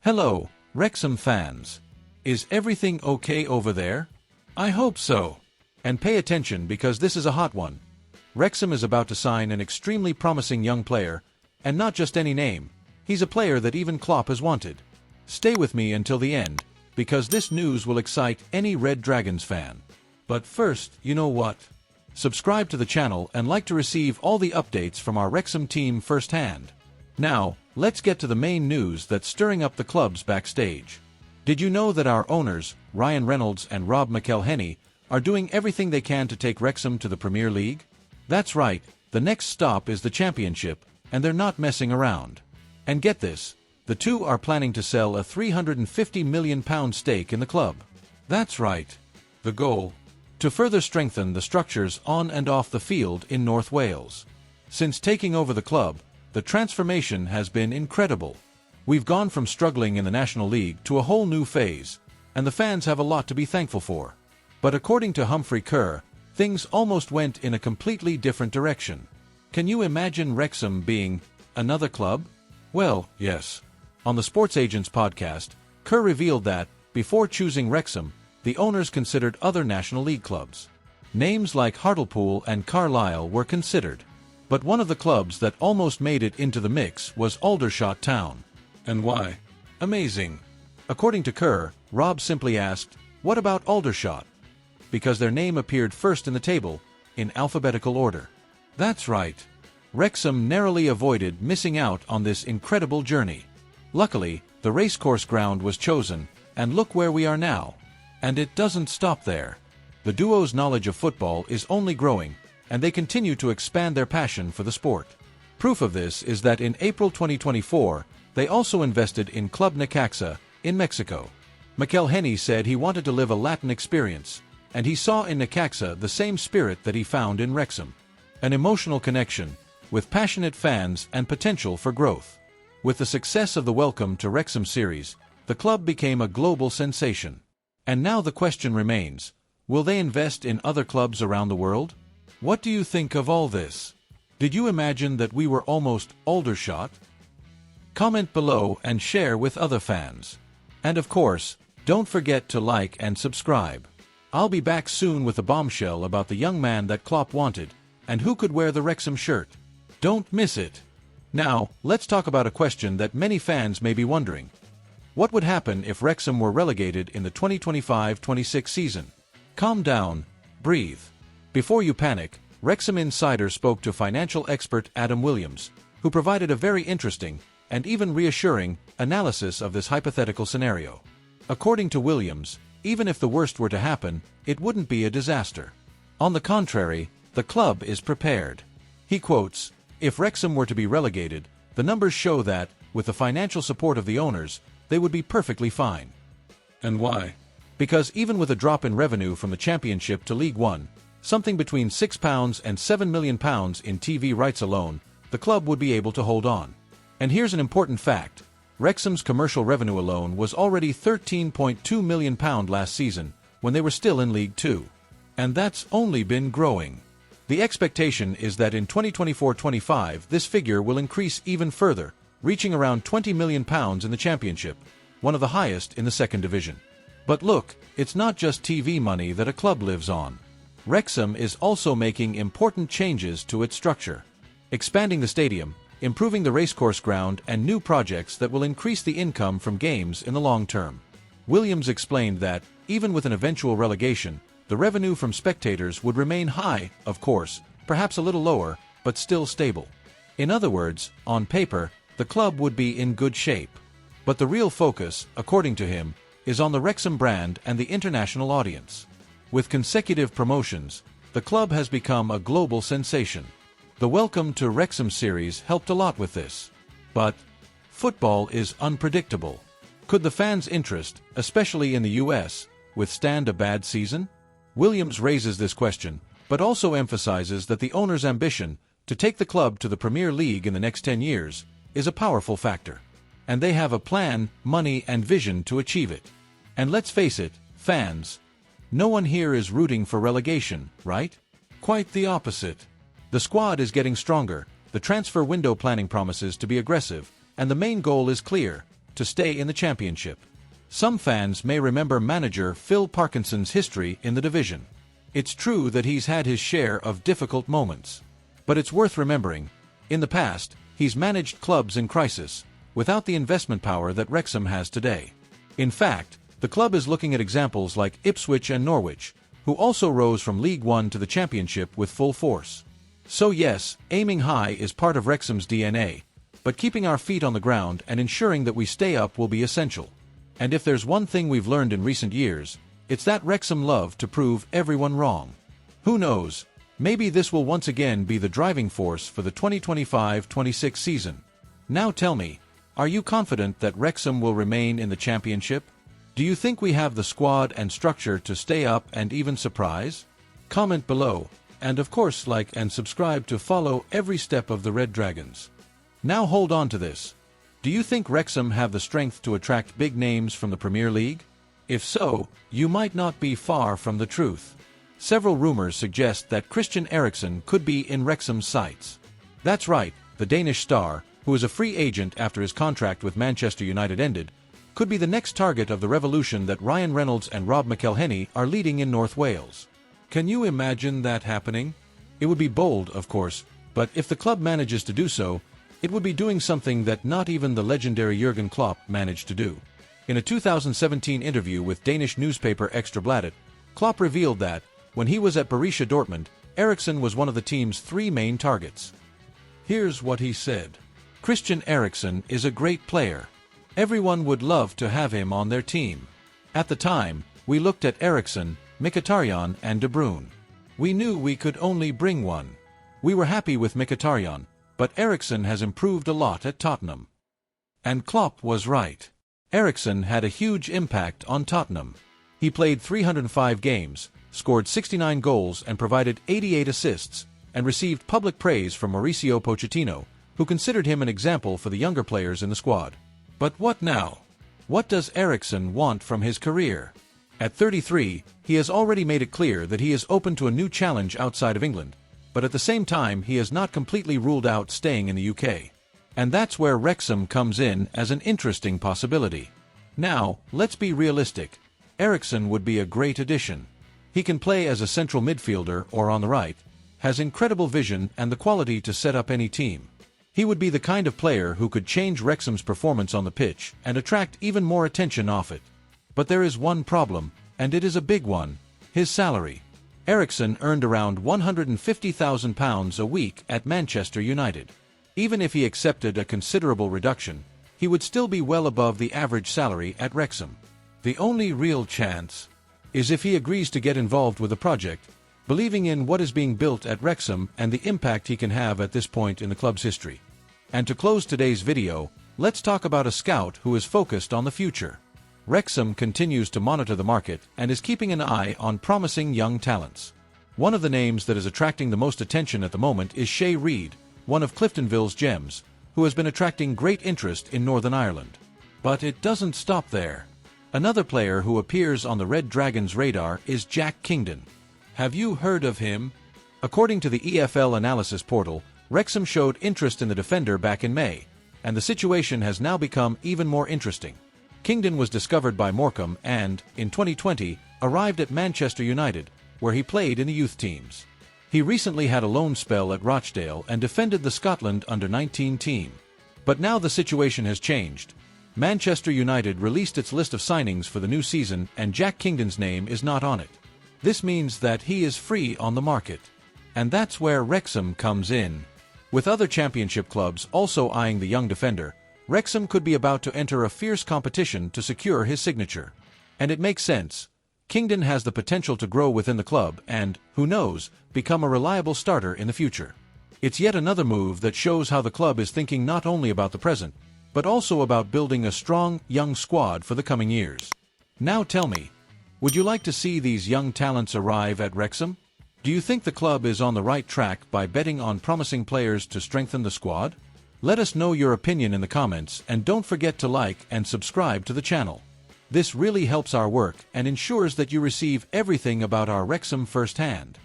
Hello, Wrexham fans. Is everything okay over there? I hope so. And pay attention because this is a hot one. Wrexham is about to sign an extremely promising young player, and not just any name. He's a player that even Klopp has wanted. Stay with me until the end, because this news will excite any Red Dragons fan. But first, you know what? Subscribe to the channel and like to receive all the updates from our Wrexham team firsthand. Now, let's get to the main news that's stirring up the club's backstage. Did you know that our owners, Reynolds and McElhenney, are doing everything they can to take Wrexham to the Premier League? That's right, the next stop is the Championship, and they're not messing around. And get this, the two are planning to sell a £350 million stake in the club. That's right. The goal? To further strengthen the structures on and off the field in North Wales. Since taking over the club, the transformation has been incredible. We've gone from struggling in the National League to a whole new phase, and the fans have a lot to be thankful for. But according to Humphrey Kerr, things almost went in a completely different direction. Can you imagine Wrexham being another club? Well, yes. On the Sports Agents podcast, Kerr revealed that, before choosing Wrexham, the owners considered other National League clubs. Names like Hartlepool and Carlisle were considered. But one of the clubs that almost made it into the mix was Aldershot Town. And why? Amazing. According to Kerr, Rob simply asked, "What about Aldershot?" Because their name appeared first in the table, in alphabetical order. That's right. Wrexham narrowly avoided missing out on this incredible journey. Luckily, the racecourse ground was chosen, and look where we are now. And it doesn't stop there. The duo's knowledge of football is only growing, and they continue to expand their passion for the sport. Proof of this is that in April 2024, they also invested in Club Necaxa, in Mexico. McElhenney said he wanted to live a Latin experience, and he saw in Necaxa the same spirit that he found in Wrexham. An emotional connection, with passionate fans and potential for growth. With the success of the Welcome to Wrexham series, the club became a global sensation. And now the question remains, will they invest in other clubs around the world? What do you think of all this? Did you imagine that we were almost Aldershot? Comment below and share with other fans. And of course, don't forget to like and subscribe. I'll be back soon with a bombshell about the young man that Klopp wanted, and who could wear the Wrexham shirt. Don't miss it. Now, let's talk about a question that many fans may be wondering. What would happen if Wrexham were relegated in the 2025-26 season? Calm down, breathe. Before you panic, Wrexham Insider spoke to financial expert Adam Williams, who provided a very interesting, and even reassuring, analysis of this hypothetical scenario. According to Williams, even if the worst were to happen, it wouldn't be a disaster. On the contrary, the club is prepared. He quotes, "If Wrexham were to be relegated, the numbers show that, with the financial support of the owners, they would be perfectly fine." And why? Because even with a drop in revenue from the Championship to League One, something between £6 and £7 million in TV rights alone, the club would be able to hold on. And here's an important fact. Wrexham's commercial revenue alone was already £13.2 million last season, when they were still in League Two. And that's only been growing. The expectation is that in 2024-25 this figure will increase even further, reaching around £20 million in the Championship, one of the highest in the second division. But look, it's not just TV money that a club lives on. Wrexham is also making important changes to its structure. Expanding the stadium, improving the racecourse ground and new projects that will increase the income from games in the long term. Williams explained that, even with an eventual relegation, the revenue from spectators would remain high, of course, perhaps a little lower, but still stable. In other words, on paper, the club would be in good shape. But the real focus, according to him, is on the Wrexham brand and the international audience. With consecutive promotions, the club has become a global sensation. The Welcome to Wrexham series helped a lot with this. But football is unpredictable. Could the fans' interest, especially in the US, withstand a bad season? Williams raises this question, but also emphasizes that the owner's ambition to take the club to the Premier League in the next 10 years is a powerful factor. And they have a plan, money and vision to achieve it. And let's face it, fans, no one here is rooting for relegation, right? Quite the opposite. The squad is getting stronger, the transfer window planning promises to be aggressive, and the main goal is clear: to stay in the Championship. Some fans may remember manager Phil Parkinson's history in the division. It's true that he's had his share of difficult moments. But it's worth remembering, in the past, he's managed clubs in crisis, without the investment power that Wrexham has today. In fact, the club is looking at examples like Ipswich and Norwich, who also rose from League One to the Championship with full force. So yes, aiming high is part of Wrexham's DNA, but keeping our feet on the ground and ensuring that we stay up will be essential. And if there's one thing we've learned in recent years, it's that Wrexham love to prove everyone wrong. Who knows, maybe this will once again be the driving force for the 2025-26 season. Now tell me, are you confident that Wrexham will remain in the Championship? Do you think we have the squad and structure to stay up and even surprise? Comment below, and of course like and subscribe to follow every step of the Red Dragons. Now hold on to this. Do you think Wrexham have the strength to attract big names from the Premier League? If so, you might not be far from the truth. Several rumors suggest that Christian Eriksen could be in Wrexham's sights. That's right, the Danish star, who is a free agent after his contract with Manchester United ended, could be the next target of the revolution that Ryan Reynolds and Rob McElhenney are leading in North Wales. Can you imagine that happening? It would be bold, of course, but if the club manages to do so, it would be doing something that not even the legendary Jurgen Klopp managed to do. In a 2017 interview with Danish newspaper Ekstra Bladet, Klopp revealed that, when he was at Borussia Dortmund, Eriksen was one of the team's 3 main targets. Here's what he said. Christian Eriksen is a great player. Everyone would love to have him on their team. At the time, we looked at Eriksen, Mkhitaryan and De Bruyne. We knew we could only bring one. We were happy with Mkhitaryan, but Eriksen has improved a lot at Tottenham. And Klopp was right. Eriksen had a huge impact on Tottenham. He played 305 games, scored 69 goals and provided 88 assists, and received public praise from Mauricio Pochettino, who considered him an example for the younger players in the squad. But what now? What does Eriksen want from his career? At 33, he has already made it clear that he is open to a new challenge outside of England, but at the same time he has not completely ruled out staying in the UK. And that's where Wrexham comes in as an interesting possibility. Now, let's be realistic. Eriksen would be a great addition. He can play as a central midfielder or on the right, has incredible vision and the quality to set up any team. He would be the kind of player who could change Wrexham's performance on the pitch and attract even more attention off it. But there is one problem, and it is a big one: his salary. Eriksen earned around £150,000 a week at Manchester United. Even if he accepted a considerable reduction, he would still be well above the average salary at Wrexham. The only real chance is if he agrees to get involved with the project, believing in what is being built at Wrexham and the impact he can have at this point in the club's history. And to close today's video, let's talk about a scout who is focused on the future. Wrexham continues to monitor the market and is keeping an eye on promising young talents. One of the names that is attracting the most attention at the moment is Shay Reid, one of Cliftonville's gems, who has been attracting great interest in Northern Ireland. But it doesn't stop there. Another player who appears on the Red Dragons' radar is Jack Kingdon. Have you heard of him? According to the EFL analysis portal, Wrexham showed interest in the defender back in May, and the situation has now become even more interesting. Kingdon was discovered by Morecambe and, in 2020, arrived at Manchester United, where he played in the youth teams. He recently had a loan spell at Rochdale and defended the Scotland under-19 team. But now the situation has changed. Manchester United released its list of signings for the new season and Jack Kingdon's name is not on it. This means that he is free on the market. And that's where Wrexham comes in. With other championship clubs also eyeing the young defender, Wrexham could be about to enter a fierce competition to secure his signature. And it makes sense. Kingdon has the potential to grow within the club and, who knows, become a reliable starter in the future. It's yet another move that shows how the club is thinking not only about the present, but also about building a strong, young squad for the coming years. Now tell me, would you like to see these young talents arrive at Wrexham? Do you think the club is on the right track by betting on promising players to strengthen the squad? Let us know your opinion in the comments and don't forget to like and subscribe to the channel. This really helps our work and ensures that you receive everything about our Wrexham firsthand.